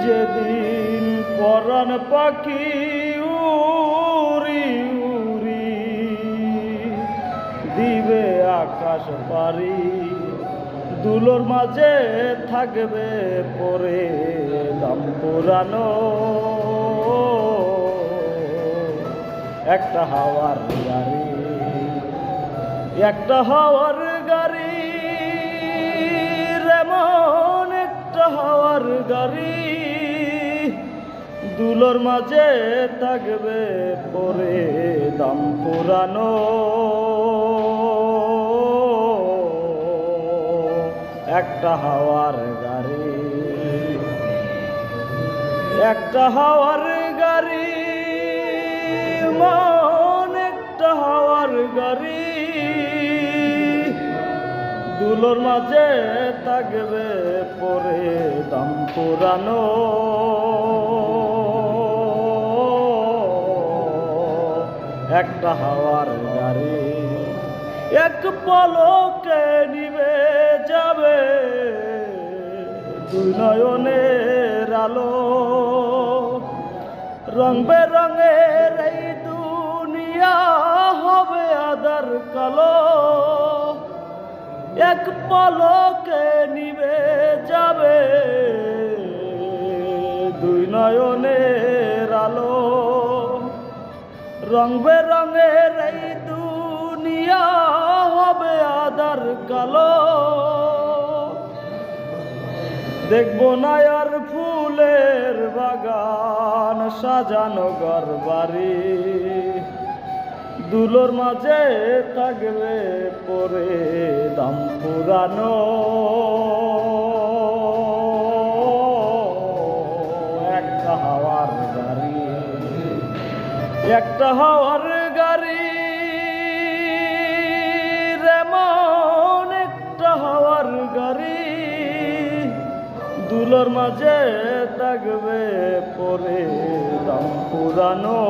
যেদিন পরাণ পাখি উড়ি উড়ি দিবে আকাশ পারি, দুলোর মাঝে থাকবে পরে দাম পুরানো একটা হাওয়ার গাড়ি, একটা হাওয়ার গাড়ি এমন একটা হাওয়ার গাড়ি, দুলোর মাঝে থাকবে পরে দাম পুরানো একটা হাওয়ার গাড়ি, একটা হাওয়ার গাড়ি মন একটা হাওয়ার গাড়ি, দুলোর মাঝে থাকবে পরে দাম পুরানো একটা হাওয়ার গাড়ি, এক পলকে নিবে যাবে দুই নয়নের আলো, রং বেরঙের এই দুনিয়া হবে আধার কালো, এক পলকে নিবে যাবে দুই নয়নের আলো, রং বেরঙের এই দুনিয়া হবে আধার কালো, দেখবো না আর ফুলের বাগান সাজানো ঘর বাড়ি, দুলোর মাঝে থাকবে পরে দাম পুরানো একটা হাওয়ার গাড়ি, একটা হাওয়ার গাড়ি এমন একটা হাওয়ার গাড়ি, দুলোর মাঝে থাকবে পরে দাম পুরানো।